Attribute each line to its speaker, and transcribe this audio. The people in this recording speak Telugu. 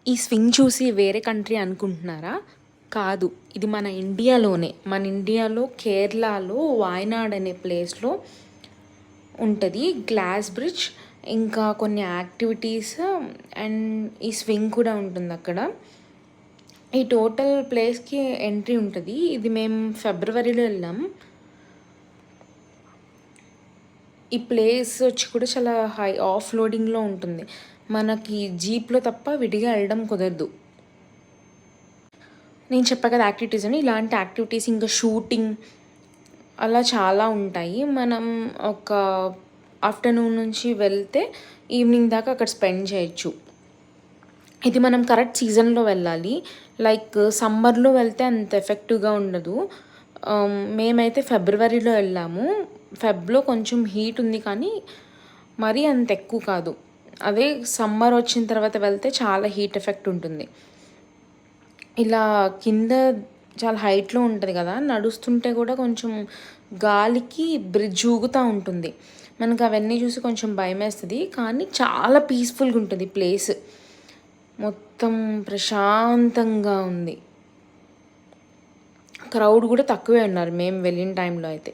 Speaker 1: ఈ స్వింగ్ చూసి వేరే కంట్రీ అనుకుంటున్నారా? కాదు. ఇది మన ఇండియాలోనే. మన ఇండియాలో కేరళలో వాయనాడ్ అనే ప్లేస్‌లో ఉంటది. గ్లాస్ బ్రిడ్జ్ ఇంకా కొన్ని యాక్టివిటీస్ అండ్ ఈ స్వింగ్ కూడా ఉంటుందక్కడ. ఈ టోటల్ ప్లేస్‌కి ఎంట్రీ ఉంటది. ఇది మేము ఫిబ్రవరిలో వెళ్ళాం. ఈ ప్లేస్ వచ్చి కూడా చాలా ఆఫ్ లోడింగ్‌లో ఉంటుంది. మనకి జీప్‌లో తప్ప విడిగా వెళ్ళడం కుదరదు. నేను చెప్పా కదా యాక్టివిటీస్ అని. ఇలాంటి యాక్టివిటీస్ ఇంకా షూటింగ్ అలా చాలా ఉంటాయి. మనం ఒక ఆఫ్టర్‌నూన్ నుంచి వెళ్తే ఈవినింగ్ దాకా అక్కడ స్పెండ్ చేయొచ్చు. ఇది మనం కరెక్ట్ సీజన్‌లో వెళ్ళాలి. లైక్ సమ్మర్‌లో వెళ్తే అంత ఎఫెక్టివ్‌గా ఉండదు. మేమైతే ఫిబ్రవరిలో వెళ్ళాము. ఫెబ్‌లో కొంచెం హీట్ ఉంది కానీ మరీ అంత ఎక్కువ కాదు. అదే సమ్మర్ వచ్చిన తర్వాత వెళ్తే చాలా హీట్ ఎఫెక్ట్ ఉంటుంది. ఇలా కింద చాలా హైట్‌లో ఉంటది కదా! నడుస్తుంటే కూడా కొంచెం గాలికి బ్రిడ్జ్ ఊగుతా ఉంటుంది. మనకు అవన్నీ చూసి కొంచెం భయమేస్తది. కానీ చాలా పీస్‌ఫుల్‌గా ఉంటది ప్లేస్. మొత్తం ప్రశాంతంగా ఉంది. క్రౌడ్ కూడా తక్కువే ఉన్నారు మేము వెళ్ళిన టైంలో అయితే.